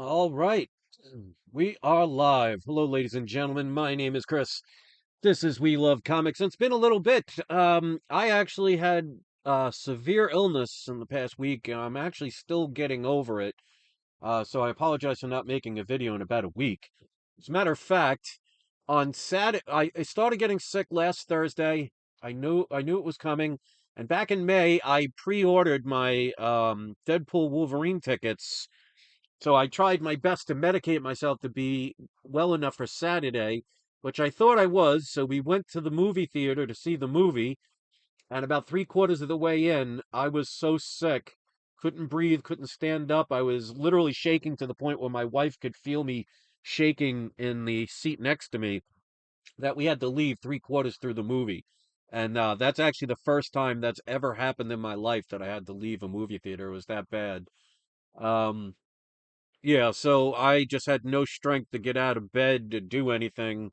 All right. We are live. Hello, ladies and gentlemen. My name is Chris. This is We Love Comics. It's been a little bit. I actually had severe illness in the past week, and I'm actually still getting over it. So I apologize for not making a video in about a week. As a matter of fact, on Saturday, I started getting sick last Thursday. I knew it was coming, and back in May, I pre-ordered my Deadpool Wolverine tickets, so I tried my best to medicate myself to be well enough for Saturday, which I thought I was. So we went to the movie theater to see the movie. And about three-quarters of the way in, I was so sick, couldn't breathe, couldn't stand up. I was literally shaking to the point where my wife could feel me shaking in the seat next to me, that we had to leave three-quarters through the movie. And that's actually the first time that's ever happened in my life that I had to leave a movie theater. It was that bad. Um, yeah, so I just had no strength to get out of bed to do anything,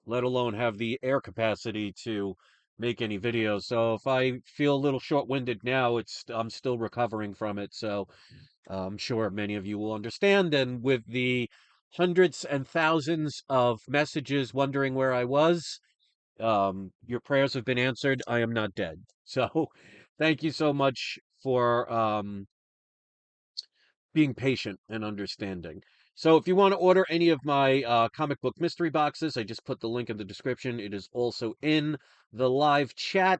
let alone have the air capacity to make any videos. So if I feel a little short-winded now, I'm still recovering from it. So I'm sure many of you will understand. And with the hundreds and thousands of messages wondering where I was, your prayers have been answered. I am not dead. So thank you so much for being patient and understanding. So if you want to order any of my comic book mystery boxes, I just put the link in the description. It is also in the live chat.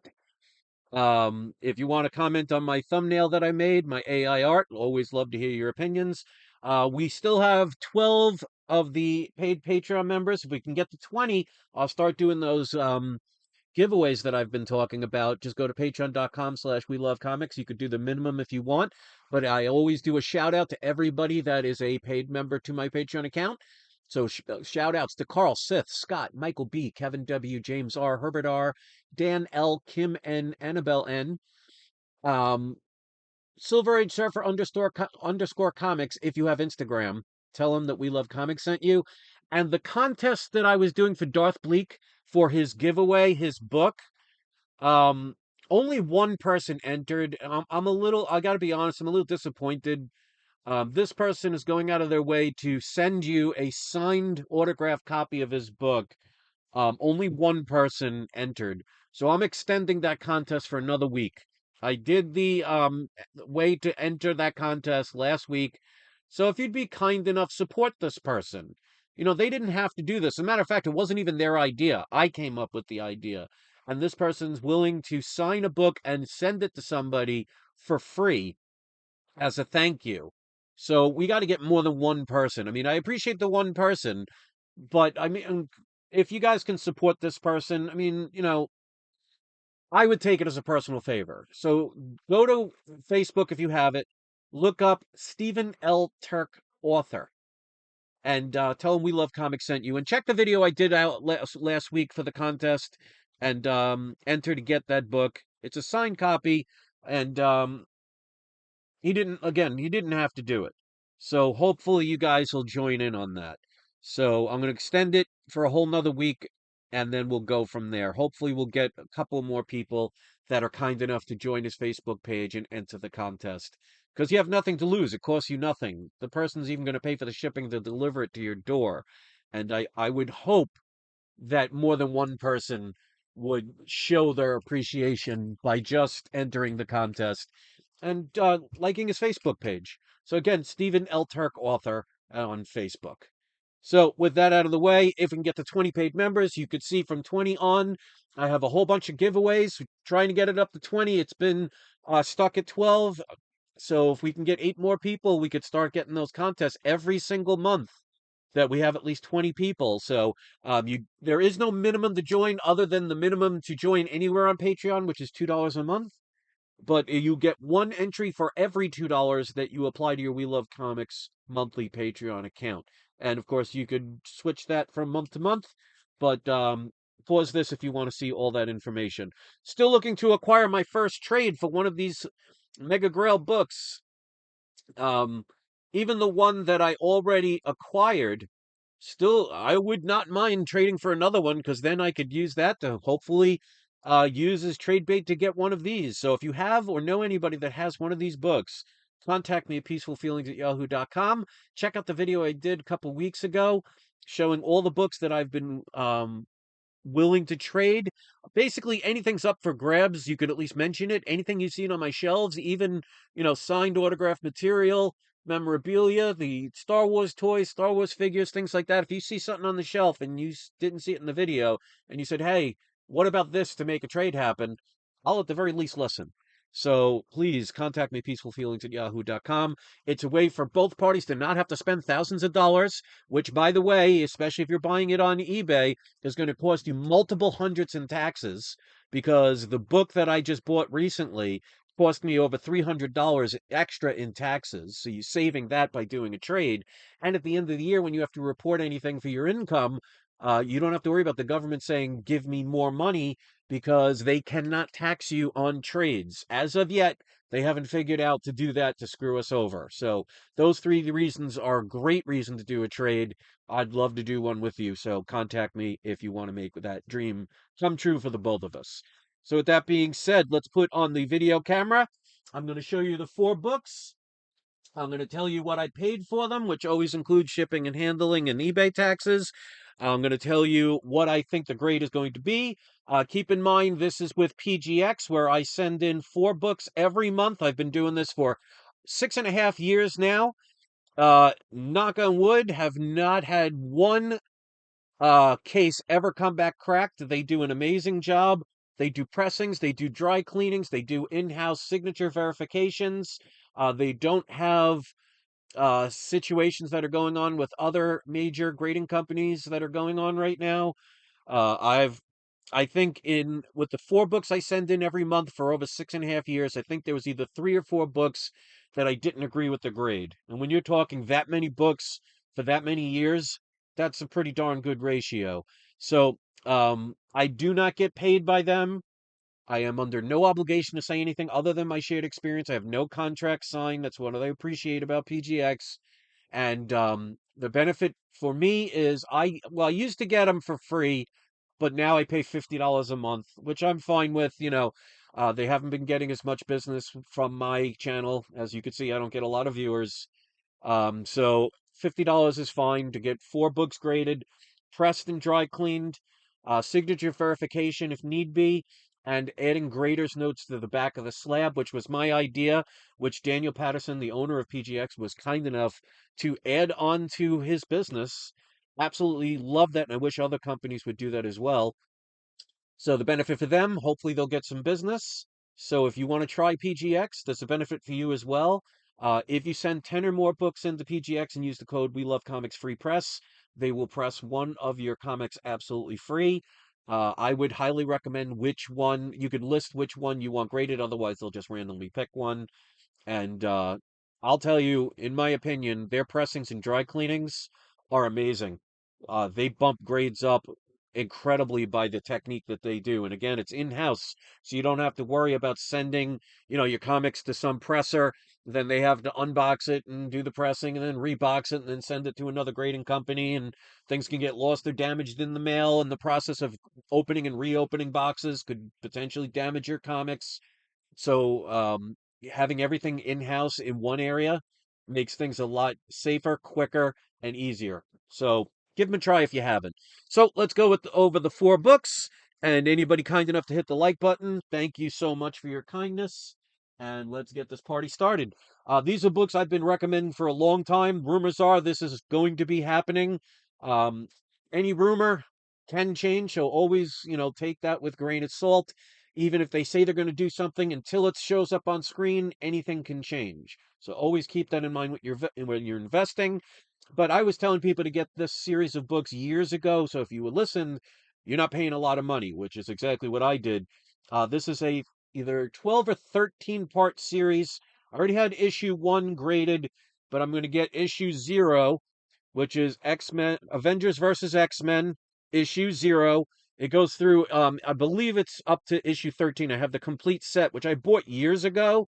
If you want to comment on my thumbnail that I made, my AI art, always love to hear your opinions. We still have 12 of the paid Patreon members. If we can get to 20, I'll start doing those giveaways that I've been talking about. Just go to patreon.com/we love comics. You could do the minimum if you want, but I always do a shout out to everybody that is a paid member to my Patreon account. So shout outs to Carl, Sith, Scott, Michael B, Kevin W, James R, Herbert R, Dan L, Kim N, Annabelle N, um, Silver Age Surfer underscore comics. If you have Instagram, tell them that We Love Comics sent you. And the contest that I was doing for Darth Bleak for his giveaway, his book, um, only one person entered. I gotta be honest, I'm a little disappointed. This person is going out of their way to send you a signed autographed copy of his book. Only one person entered. So I'm extending that contest for another week. I did the way to enter that contest last week. So if you'd be kind enough, support this person. You know, they didn't have to do this. As a matter of fact, it wasn't even their idea. I came up with the idea. And this person's willing to sign a book and send it to somebody for free as a thank you. So we got to get more than one person. I mean, I appreciate the one person, but I mean, if you guys can support this person, I mean, I would take it as a personal favor. So go to Facebook if you have it, look up Stephen L. Turk author, and tell him We Love Comics sent you. And check the video I did out last week for the contest, and enter to get that book. It's a signed copy, and he didn't have to do it. So hopefully you guys will join in on that. So I'm going to extend it for a whole nother week, and then we'll go from there. Hopefully we'll get a couple more people that are kind enough to join his Facebook page and enter the contest. Because you have nothing to lose. It costs you nothing. The person's even going to pay for the shipping to deliver it to your door. And I would hope that more than one person would show their appreciation by just entering the contest and liking his Facebook page. So again, Stephen L. Turk, author, on Facebook. So with that out of the way, if we can get to 20 paid members, you could see from 20 on, I have a whole bunch of giveaways. We're trying to get it up to 20. It's been stuck at 12. So if we can get 8 more people, we could start getting those contests every single month that we have at least 20 people. So there is no minimum to join other than the minimum to join anywhere on Patreon, which is $2 a month. But you get one entry for every $2 that you apply to your We Love Comics monthly Patreon account. And of course, you could switch that from month to month, but pause this if you want to see all that information. Still looking to acquire my first trade for one of these Mega Grail books. Um, Even the one that I already acquired, still, I would not mind trading for another one, because then I could use that to hopefully use as trade bait to get one of these. So if you have or know anybody that has one of these books, contact me at peacefulfeelings@yahoo.com. Check out the video I did a couple weeks ago showing all the books that I've been willing to trade. Basically, anything's up for grabs. You could at least mention it. Anything you've seen on my shelves, even, signed autographed material, memorabilia, the Star Wars toys, Star Wars figures, things like that. If you see something on the shelf and you didn't see it in the video and you said, hey, what about this to make a trade happen? I'll at the very least listen. So please contact me, peacefulfeelings@yahoo.com. It's a way for both parties to not have to spend thousands of dollars, which, by the way, especially if you're buying it on eBay, is going to cost you multiple hundreds in taxes, because the book that I just bought recently cost me over $300 extra in taxes. So you're saving that by doing a trade. And at the end of the year, when you have to report anything for your income, you don't have to worry about the government saying, give me more money, because they cannot tax you on trades. As of yet, they haven't figured out to do that to screw us over. So those three reasons are a great reason to do a trade. I'd love to do one with you. So contact me if you want to make that dream come true for the both of us. So with that being said, let's put on the video camera. I'm going to show you the 4 books. I'm going to tell you what I paid for them, which always includes shipping and handling and eBay taxes. I'm going to tell you what I think the grade is going to be. Keep in mind, this is with PGX, where I send in 4 books every month. I've been doing this for 6.5 years now. Knock on wood, have not had one case ever come back cracked. They do an amazing job. They do pressings, they do dry cleanings, they do in-house signature verifications. They don't have situations that are going on with other major grading companies that are going on right now. I think in with the 4 books I send in every month for over 6.5 years, I think there was either 3 or 4 books that I didn't agree with the grade. And when you're talking that many books for that many years, that's a pretty darn good ratio. So, I do not get paid by them. I am under no obligation to say anything other than my shared experience. I have no contract signed. That's what I appreciate about PGX. And the benefit for me is I used to get them for free, but now I pay $50 a month, which I'm fine with. They haven't been getting as much business from my channel. As you can see, I don't get a lot of viewers. So $50 is fine to get 4 books graded, pressed and dry cleaned, signature verification if need be, and adding grader's notes to the back of the slab, which was my idea, which Daniel Patterson, the owner of PGX, was kind enough to add on to his business. Absolutely love that, and I wish other companies would do that as well. So the benefit for them, hopefully they'll get some business. So if you want to try PGX, there's a benefit for you as well. If you send 10 or more books into PGX and use the code We Love Comics Free Press, they will press one of your comics absolutely free. I would highly recommend which one, you could list which one you want graded, otherwise they'll just randomly pick one. And I'll tell you, in my opinion, their pressings and dry cleanings are amazing. They bump grades up incredibly by the technique that they do. And again, it's in-house, so you don't have to worry about sending, your comics to some presser. Then they have to unbox it and do the pressing and then rebox it and then send it to another grading company. And things can get lost or damaged in the mail. And the process of opening and reopening boxes could potentially damage your comics. So, having everything in-house in one area makes things a lot safer, quicker, and easier. So, give them a try if you haven't. So, let's go over the 4 books. And anybody kind enough to hit the like button, thank you so much for your kindness. And let's get this party started. These are books I've been recommending for a long time. Rumors are this is going to be happening. Um, any rumor can change, so always, take that with grain of salt. Even if they say they're going to do something, until it shows up on screen, anything can change. So always keep that in mind when you're investing. But I was telling people to get this series of books years ago. So if you would listen, you're not paying a lot of money, which is exactly what I did. This is a either 12 or 13 part series. I already had issue 1 graded, but I'm going to get issue 0, which is X-Men, Avengers versus X-Men, issue 0. It goes through, I believe it's up to issue 13. I have the complete set, which I bought years ago.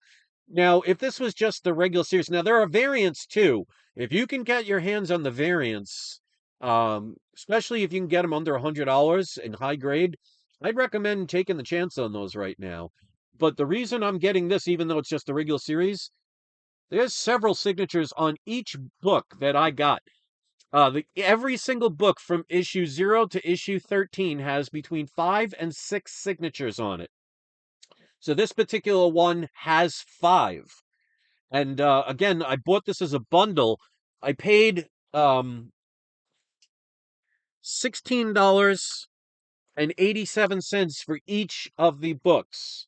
Now, if this was just the regular series, now there are variants too. If you can get your hands on the variants, especially if you can get them under $100 in high grade, I'd recommend taking the chance on those right now. But the reason I'm getting this, even though it's just the regular series, There's several signatures on each book that I got. Every single book from issue 0 to issue 13 has between 5 and 6 signatures on it. So this particular one has 5. And again, I bought this as a bundle. I paid $16.87 for each of the books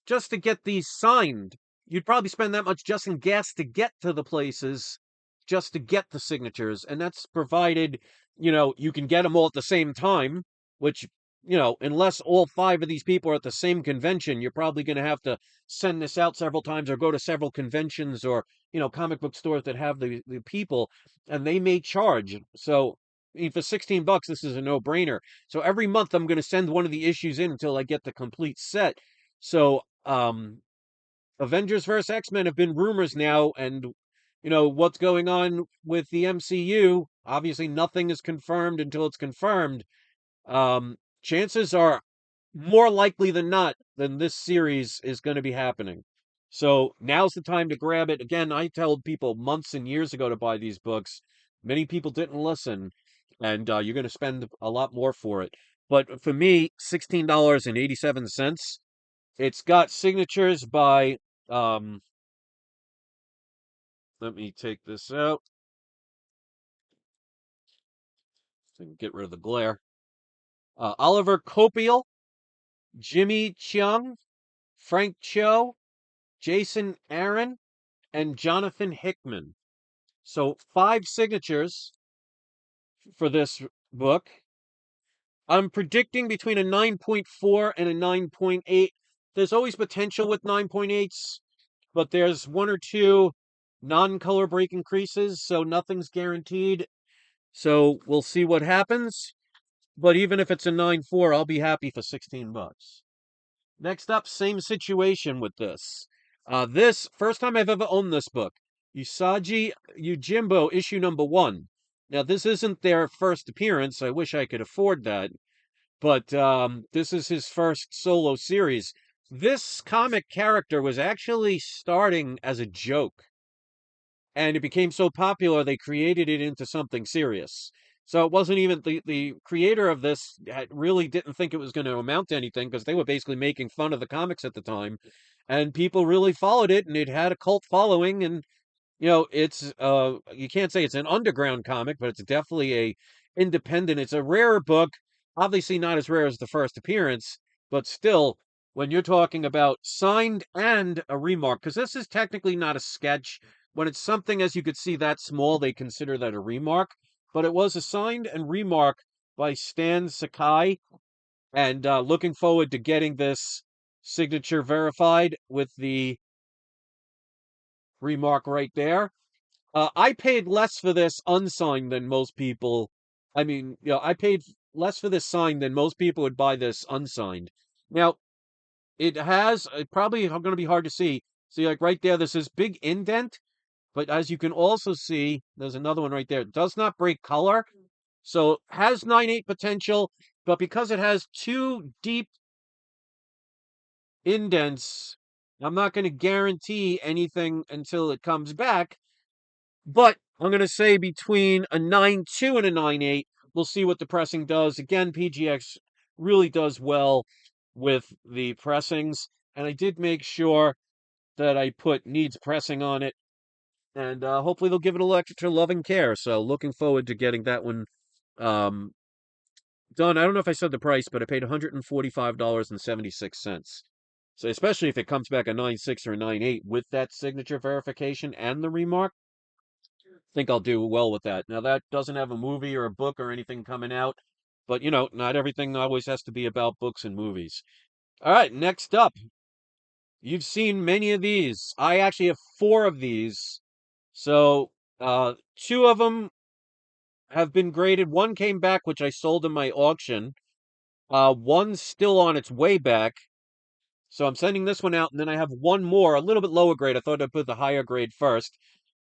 just to get these signed. You'd probably spend that much just in gas to get to the places, just to get the signatures. And that's provided, you can get them all at the same time, which, unless all 5 of these people are at the same convention, you're probably going to have to send this out several times or go to several conventions or, comic book stores that have the people, and they may charge. So, I mean, for $16, this is a no-brainer. So every month I'm going to send one of the issues in until I get the complete set. So, Avengers vs. X-Men have been rumors now, and what's going on with the MCU. Obviously, nothing is confirmed until it's confirmed. Chances are more likely than not than this series is going to be happening. So now's the time to grab it. Again, I told people months and years ago to buy these books. Many people didn't listen, and you're going to spend a lot more for it. But for me, $16.87. It's got signatures by, let me take this out so I can get rid of the glare. Oliver Copiel, Jimmy Chung, Frank Cho, Jason Aaron, and Jonathan Hickman. So 5 signatures for this book. I'm predicting between a 9.4 and a 9.8. There's always potential with 9.8s, but there's 1 or 2 non-color break increases, so nothing's guaranteed. So we'll see what happens. But even if it's a 9.4, I'll be happy for $16. Next up, same situation with this. This first time I've ever owned this book, Usagi Yojimbo issue number 1. Now this isn't their first appearance. I wish I could afford that, but this is his first solo series. This comic character was actually starting as a joke, and it became so popular they created it into something serious. So it wasn't even the creator of this really didn't think it was going to amount to anything because they were basically making fun of the comics at the time, and people really followed it, and it had a cult following. And it's you can't say it's an underground comic, but it's definitely a independent. It's a rarer book, obviously not as rare as the first appearance, but still, when you're talking about signed and a remark, because this is technically not a sketch. When it's something, as you could see, that small, they consider that a remark. But it was a signed and remark by Stan Sakai, and looking forward to getting this signature verified with the remark right there. I paid less for this unsigned than most people. I mean, I paid less for this signed than most people would buy this unsigned. Now, it has probably going to be hard to see. See, like right there, there's this big indent, but as you can also see, there's another one right there. It does not break color, so has 9.8 potential, but because it has 2 deep indents, I'm not going to guarantee anything until it comes back. But I'm going to say between a 9.2 and a 9.8, we'll see what the pressing does. Again, PGX really does well with the pressings. And I did make sure that I put needs pressing on it. And hopefully they'll give it a little extra loving care. So looking forward to getting that one um, done. I don't know if I said the price, but I paid $145.76. So especially if it comes back a 9.6 or a 9.8 with that signature verification and the remark, think I'll do well with that. Now, that doesn't have a movie or a book or anything coming out, but not everything always has to be about books and movies. All right, next up, you've seen many of these. I actually have 4 of these. So, 2 of them have been graded. One came back, which I sold in my auction. One's still on its way back. So I'm sending this one out, and then I have one more, a little bit lower grade. I thought I'd put the higher grade first.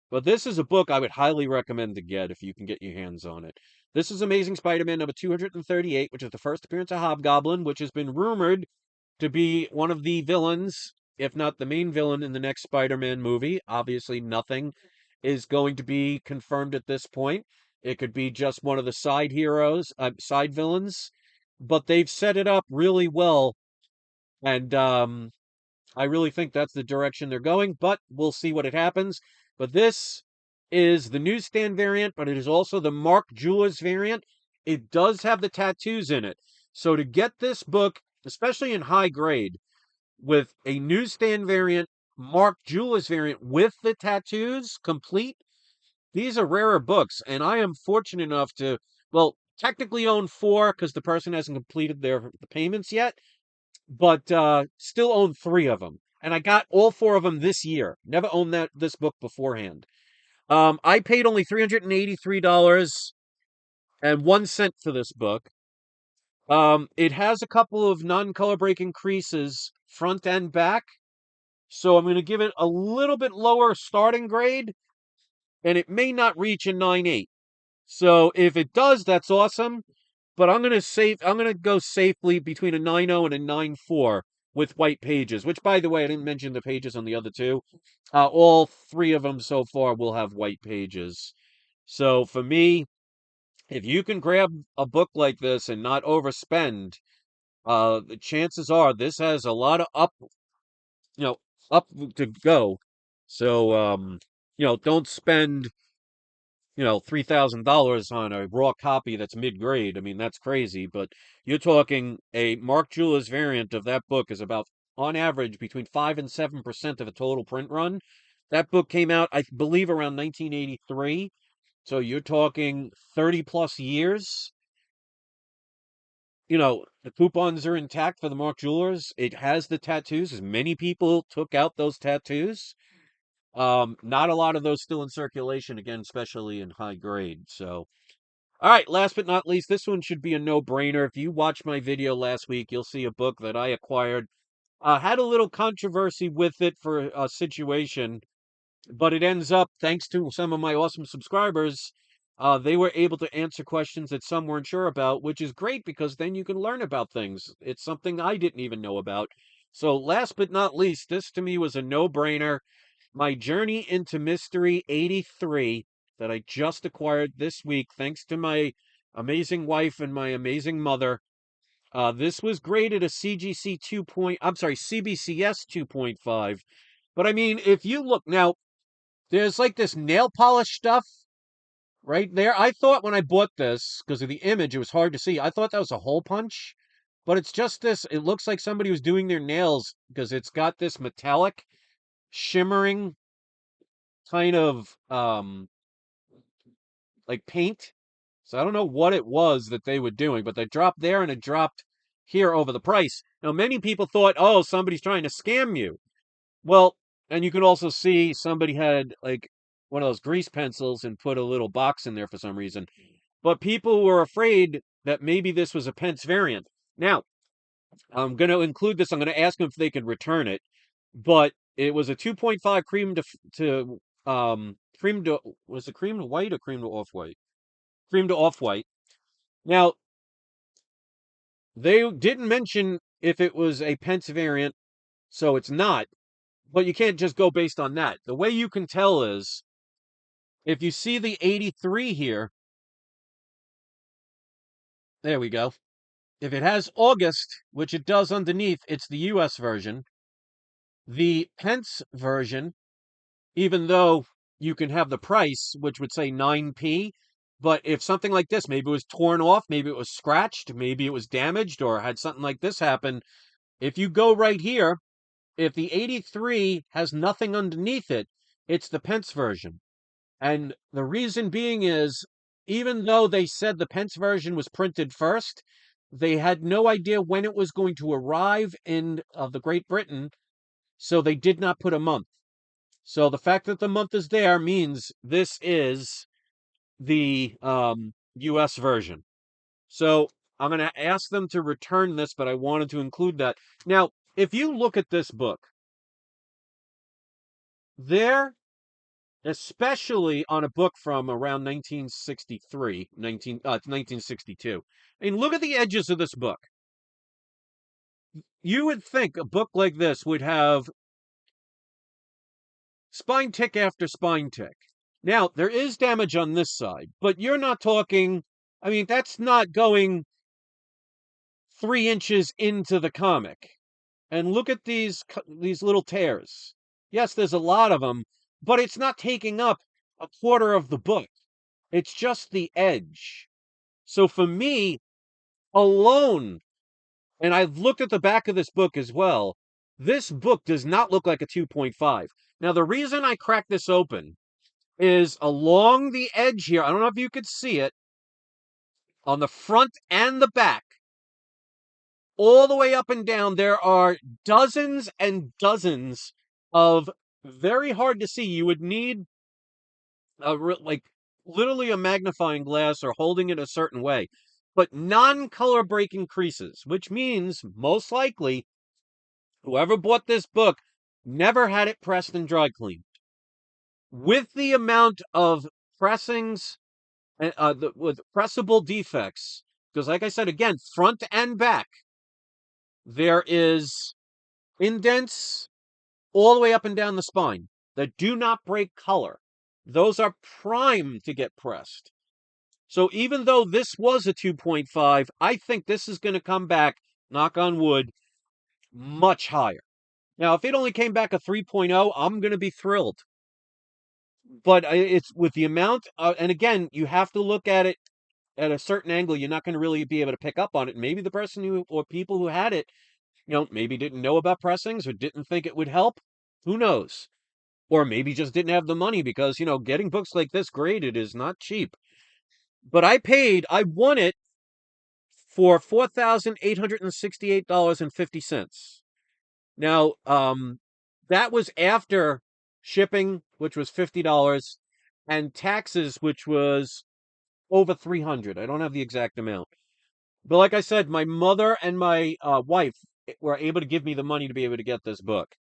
But this is a book I would highly recommend to get if you can get your hands on it. This is Amazing Spider-Man number 238, which is the first appearance of Hobgoblin, which has been rumored to be one of the villains if not the main villain in the next Spider-Man movie. Obviously, nothing is going to be confirmed at this point. It could be just one of the side heroes, side villains, but they've set it up really well, and I really think that's the direction they're going, but we'll see what it happens. But this is the newsstand variant, but it is also the Mark Jewelers variant. It does have the tattoos in it. So to get this book, especially in high grade, with a newsstand variant, Mark Jewelers variant with the tattoos complete, these are rarer books. And I am fortunate enough to, well, technically own four because the person hasn't completed their payments yet, but still own three of them. And I got all four of them this year. Never owned this book beforehand. I paid only $383.01 for this book. It has a couple of non-color breaking creases front and back, so I'm going to give it a little bit lower starting grade, and it may not reach a 9.8. So if it does, that's awesome. But I'm gonna go safely between a 9.0 and a 9.4 with white pages, which by the way, I didn't mention the pages on the other two. All three of them so far will have white pages. So for me, if you can grab a book like this and not overspend, the chances are this has a lot of you know, up to go. So don't spend $3,000 on a raw copy that's mid-grade. I mean, that's crazy, but you're talking a Mark Jewelers variant of that book is about, on average, between 5 and 7% of a total print run. That book came out, I believe, around 1983. So you're talking 30 plus years. The coupons are intact for the Mark Jewelers. It has the tattoos, as many people took out those tattoos. Not a lot of those still in circulation, again, especially in high grade. So, all right, last but not least, this one should be a no-brainer. If you watched my video last week, you'll see a book that I acquired. Had a little controversy with it for a situation, but it ends up, thanks to some of my awesome subscribers, they were able to answer questions that some weren't sure about, which is great because then you can learn about things. It's something I didn't even know about. So last but not least, this to me was a no-brainer. My Journey into Mystery 83 that I just acquired this week, thanks to my amazing wife and my amazing mother. This was graded a CGC 2 point, I'm sorry, CBCS 2.5. But I mean, if you look now, there's like this nail polish stuff right there. I thought when I bought this, because of the image, it was hard to see. I thought that was a hole punch, but it's just this. It looks like somebody was doing their nails because it's got this metallic, shimmering kind of like paint. So I don't know what it was that they were doing, but they dropped there and it dropped here over the price. Now, many people thought, oh, somebody's trying to scam you. Well, and you can also see somebody had like one of those grease pencils and put a little box in there for some reason. But people were afraid that maybe this was a Pence variant. Now, I'm going to include this. I'm going to ask them if they could return it. But it was a 2.5 cream to, was it cream to white or cream to off-white? Cream to off-white. Now, they didn't mention if it was a Pence variant, so it's not. But you can't just go based on that. The way you can tell is if you see the 83 here, there we go. If it has August, which it does underneath, it's the US version. The Pence version, even though you can have the price, which would say 9p, but if something like this, maybe it was torn off, maybe it was scratched, maybe it was damaged, or had something like this happen, if you go right here, if the 83 has nothing underneath it, it's the Pence version. And the reason being is, even though they said the Pence version was printed first, they had no idea when it was going to arrive in the Great Britain, so they did not put a month. So the fact that the month is there means this is the US version. So I'm going to ask them to return this, but I wanted to include that. Now, if you look at this book, there, especially on a book from around 1962. I mean, look at the edges of this book. You would think a book like this would have Spine tick after spine tick. Now, there is damage on this side, but you're not talking, I mean, that's not going 3 inches into the comic. And look at these little tears. Yes, there's a lot of them, but it's not taking up a quarter of the book. It's just the edge. So for me alone, and I've looked at the back of this book as well, this book does not look like a 2.5. Now, the reason I cracked this open is along the edge here. I don't know if you could see it on the front and the back, all the way up and down. There are dozens and dozens of very hard to see. You would need like literally a magnifying glass or holding it a certain way, but non-color breaking creases, which means most likely whoever bought this book never had it pressed and dry cleaned. With the amount of pressings with pressable defects, because like I said, again, front and back, there is indents all the way up and down the spine that do not break color. Those are primed to get pressed. So even though this was a 2.5, I think this is going to come back, knock on wood, much higher. Now, if it only came back a 3.0, I'm going to be thrilled. But it's with the amount, and again, you have to look at it at a certain angle. You're not going to really be able to pick up on it. Maybe the person who, or people who had it, maybe didn't know about pressings or didn't think it would help. Who knows? Or maybe just didn't have the money because, getting books like this graded is not cheap. But I won it for $4,868.50. Now, that was after shipping, which was $50, and taxes, which was over $300. I don't have the exact amount. But like I said, my mother and my wife were able to give me the money to be able to get this book.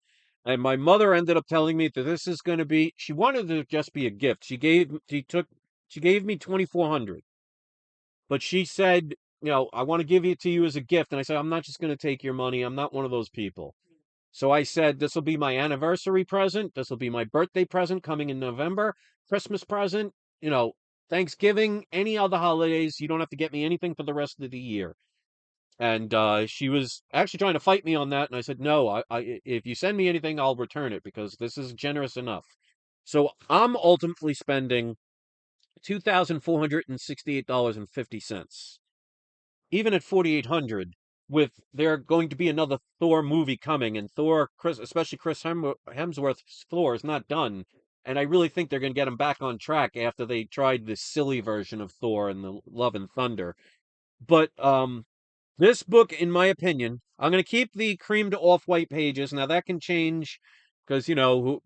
And my mother ended up telling me that this is going to be, she wanted it to just be a gift. She gave me 2,400. But she said, I want to give it to you as a gift. And I said, I'm not just going to take your money. I'm not one of those people. So I said, this will be my anniversary present. This will be my birthday present coming in November, Christmas present, Thanksgiving, any other holidays. You don't have to get me anything for the rest of the year. And she was actually trying to fight me on that. And I said, no, if you send me anything, I'll return it because this is generous enough. So I'm ultimately spending $2,468.50. Even at 4,800, with there going to be another Thor movie coming, and especially Chris Hemsworth's Thor is not done, and I really think they're going to get him back on track after they tried this silly version of Thor and the Love and Thunder. But this book, in my opinion, I'm going to keep the cream to off-white pages. Now that can change because the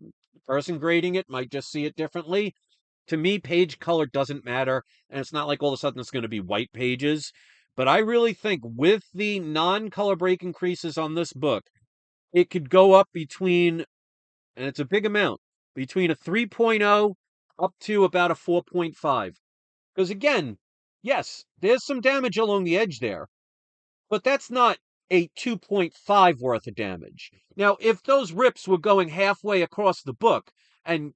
person grading it might just see it differently. To me, page color doesn't matter, and it's not like all of a sudden it's going to be white pages. But I really think with the non-color break increases on this book, it could go up between, and it's a big amount, between a 3.0 up to about a 4.5. Because again, yes, there's some damage along the edge there, but that's not a 2.5 worth of damage. Now, if those rips were going halfway across the book and,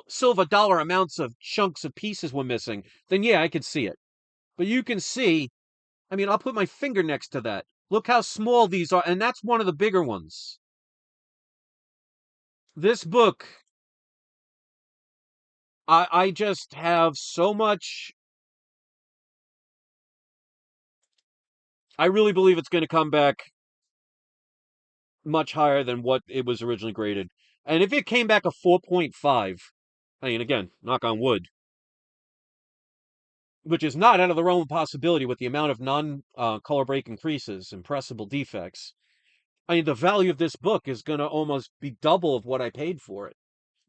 silver dollar amounts of chunks of pieces were missing, then yeah, I could see it. But you can see, I mean, I'll put my finger next to that. Look how small these are, and that's one of the bigger ones. This book, I just have so much. I really believe it's going to come back much higher than what it was originally graded. And if it came back a 4.5, I mean, again, knock on wood, which is not out of the realm of possibility with the amount of non-color break increases and pressable defects, I mean, the value of this book is going to almost be double of what I paid for it.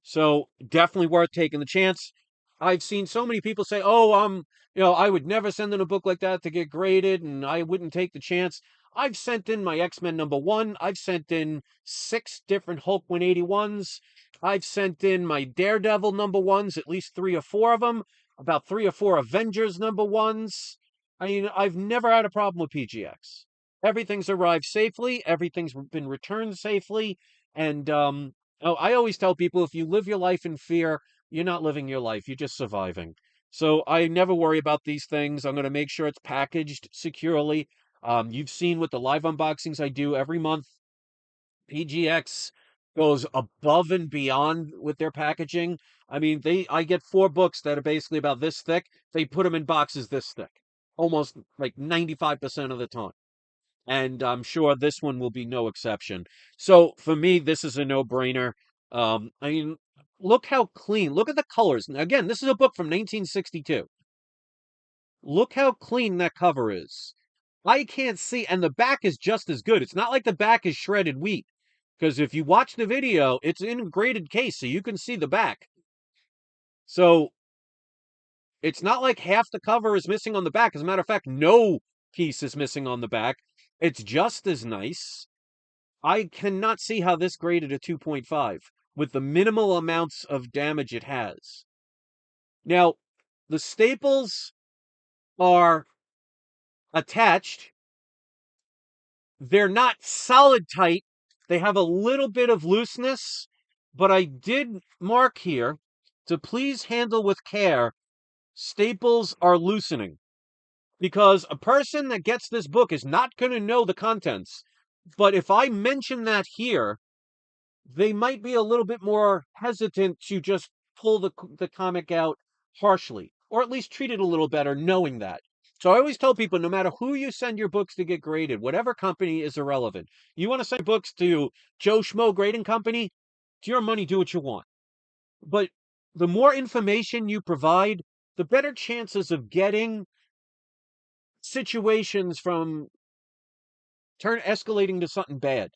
So definitely worth taking the chance. I've seen so many people say, "Oh, I would never send in a book like that to get graded, and I wouldn't take the chance." I've sent in my X-Men #1. I've sent in 6 different Hulk 181s. I've sent in my Daredevil #1s, at least 3 or 4 of them. About 3 or 4 Avengers #1s. I mean, I've never had a problem with PGX. Everything's arrived safely. Everything's been returned safely, and Oh, I always tell people if you live your life in fear, you're not living your life, you're just surviving. So I never worry about these things. I'm going to make sure it's packaged securely. You've seen with the live unboxings I do every month, PGX goes above and beyond with their packaging. I mean, I get 4 books that are basically about this thick. They put them in boxes this thick, almost like 95% of the time. And I'm sure this one will be no exception. So for me, this is a no-brainer. I mean, look how clean. Look at the colors. Now, again, this is a book from 1962. Look how clean that cover is. I can't see, and the back is just as good. It's not like the back is shredded wheat, because if you watch the video, it's in a graded case, so you can see the back. So it's not like half the cover is missing on the back. As a matter of fact, no piece is missing on the back. It's just as nice. I cannot see how this graded a 2.5 with the minimal amounts of damage it has. Now, the staples are attached. They're not solid tight. They have a little bit of looseness, but I did mark here to please handle with care. Staples are loosening because a person that gets this book is not going to know the contents. But if I mention that here, they might be a little bit more hesitant to just pull the comic out harshly, or at least treat it a little better knowing that. So I always tell people no matter who you send your books to get graded, whatever company is irrelevant. You want to send books to Joe Schmo Grading Company, it's your money, do what you want. But the more information you provide, the better chances of getting situations from turn escalating to something bad.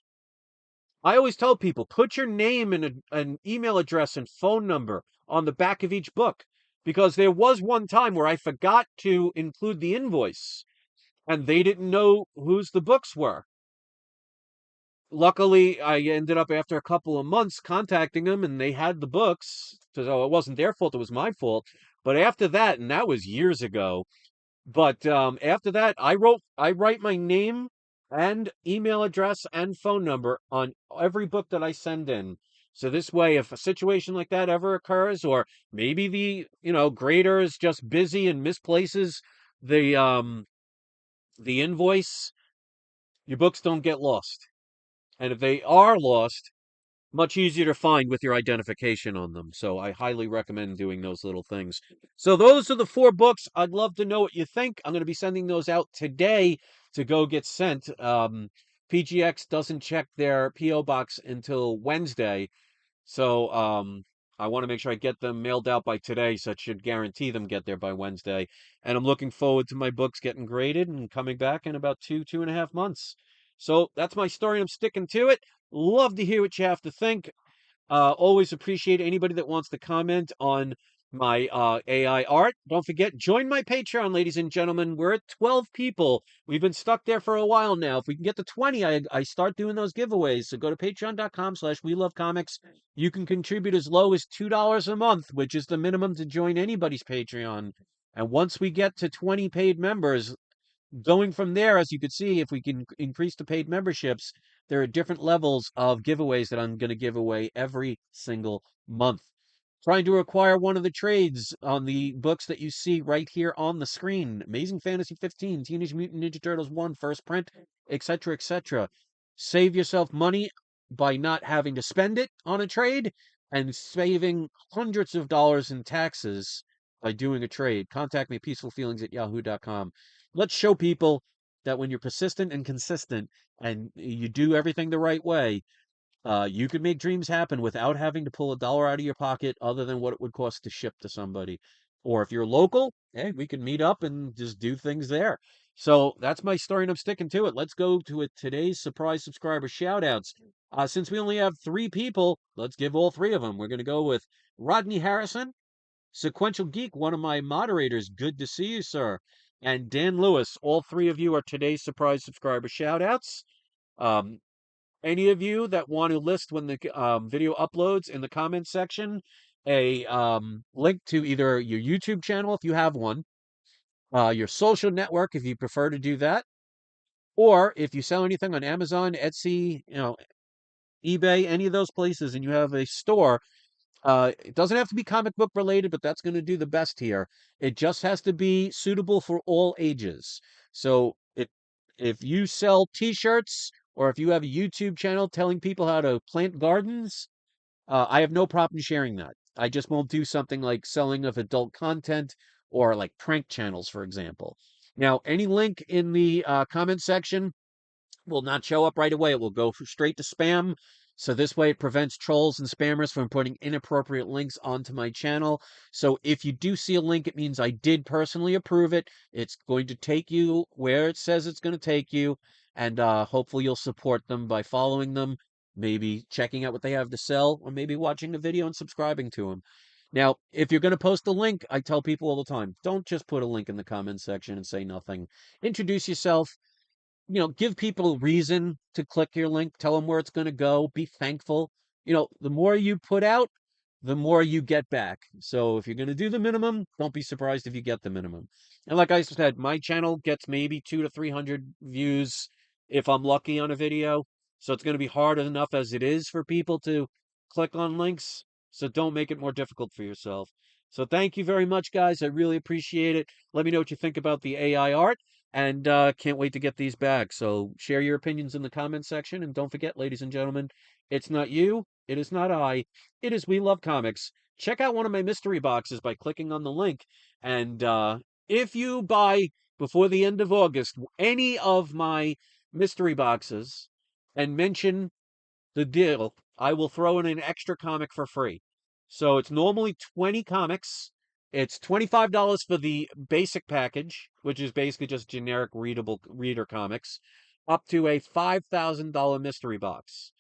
I always tell people put your name and an email address and phone number on the back of each book because there was one time where I forgot to include the invoice and they didn't know whose the books were. Luckily, I ended up after a couple of months contacting them and they had the books. So it wasn't their fault, it was my fault. But after that, and that was years ago, but after that, I write my name and email address and phone number on every book that I send in. So this way, if a situation like that ever occurs, or maybe the grader is just busy and misplaces the invoice, your books don't get lost. And if they are lost, much easier to find with your identification on them. So I highly recommend doing those little things. So those are the 4 books. I'd love to know what you think. I'm going to be sending those out today to go get sent. PGX doesn't check their PO box until Wednesday. So I want to make sure I get them mailed out by today, so it should guarantee them get there by Wednesday. And I'm looking forward to my books getting graded and coming back in about 2.5 months. So that's my story. And I'm sticking to it. Love to hear what you have to think. Always appreciate anybody that wants to comment on my AI art. Don't forget, join my Patreon, ladies and gentlemen. We're at 12 people. We've been stuck there for a while now. If we can get to 20, I start doing those giveaways. So go to patreon.com/we love comics. You can contribute as low as $2 a month, which is the minimum to join anybody's Patreon. And once we get to 20 paid members, going from there, as you could see, if we can increase the paid memberships, there are different levels of giveaways that I'm going to give away every single month. Trying to acquire one of the trades on the books that you see right here on the screen. Amazing Fantasy 15, Teenage Mutant Ninja Turtles 1, first print, etc., etc. Save yourself money by not having to spend it on a trade and saving hundreds of dollars in taxes by doing a trade. Contact me, peacefulfeelings@yahoo.com. Let's show people that when you're persistent and consistent and you do everything the right way, you can make dreams happen without having to pull a dollar out of your pocket other than what it would cost to ship to somebody. Or if you're local, hey, we can meet up and just do things there. So that's my story and I'm sticking to it. Let's go to today's surprise subscriber shout outs. Since we only have 3 people, let's give all 3 of them. We're going to go with Rodney Harrison, Sequential Geek, one of my moderators. Good to see you, sir. And Dan Lewis. All 3 of you are today's surprise subscriber shout outs. Um, any of you that want to list when the video uploads in the comments section, a link to either your YouTube channel if you have one, your social network if you prefer to do that, or if you sell anything on Amazon, Etsy, eBay, any of those places, and you have a store, it doesn't have to be comic book related, but that's going to do the best here. It just has to be suitable for all ages. So if you sell T-shirts or if you have a YouTube channel telling people how to plant gardens, I have no problem sharing that. I just won't do something like selling of adult content or like prank channels, for example. Now, any link in the comment section will not show up right away. It will go straight to spam. So this way it prevents trolls and spammers from putting inappropriate links onto my channel. So if you do see a link, it means I did personally approve it. It's going to take you where it says it's going to take you. And hopefully you'll support them by following them, maybe checking out what they have to sell, or maybe watching the video and subscribing to them. Now, if you're going to post a link, I tell people all the time, don't just put a link in the comment section and say nothing. Introduce yourself, give people a reason to click your link, tell them where it's going to go, be thankful. The more you put out, the more you get back. So if you're going to do the minimum, don't be surprised if you get the minimum. And like I said, my channel gets maybe 2 to 300 views if I'm lucky on a video. So it's going to be hard enough as it is for people to click on links. So don't make it more difficult for yourself. So thank you very much, guys. I really appreciate it. Let me know what you think about the AI art. And can't wait to get these back. So share your opinions in the comment section. And don't forget, ladies and gentlemen, it's not you, it is not I, it is We Love Comics. Check out one of my mystery boxes by clicking on the link. And if you buy before the end of August any of my mystery boxes and mention the deal, I will throw in an extra comic for free. So it's normally 20 comics. It's $25 for the basic package, which is basically just generic readable reader comics, up to a $5,000 mystery box.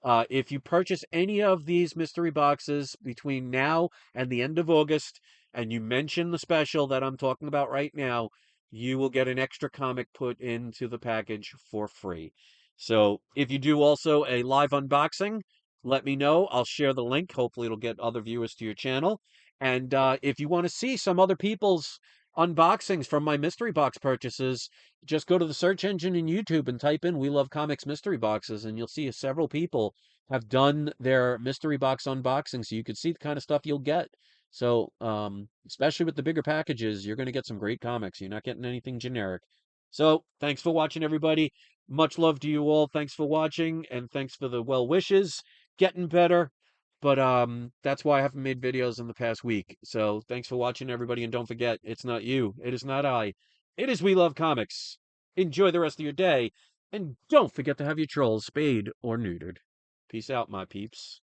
If you purchase any of these mystery boxes between now and the end of August, and you mention the special that I'm talking about right now, you will get an extra comic put into the package for free. So if you do also a live unboxing, let me know. I'll share the link. Hopefully, it'll get other viewers to your channel. And if you want to see some other people's unboxings from my mystery box purchases, just go to the search engine in YouTube and type in We Love Comics mystery boxes, and you'll see several people have done their mystery box unboxing, so you can see the kind of stuff you'll get. So, especially with the bigger packages, you're going to get some great comics. You're not getting anything generic. So, thanks for watching, everybody. Much love to you all. Thanks for watching, and thanks for the well wishes. Getting better, but that's why I haven't made videos in the past week. So, thanks for watching, everybody, and don't forget, it's not you, it is not I, it is We Love Comics. Enjoy the rest of your day, and don't forget to have your trolls spayed or neutered. Peace out, my peeps.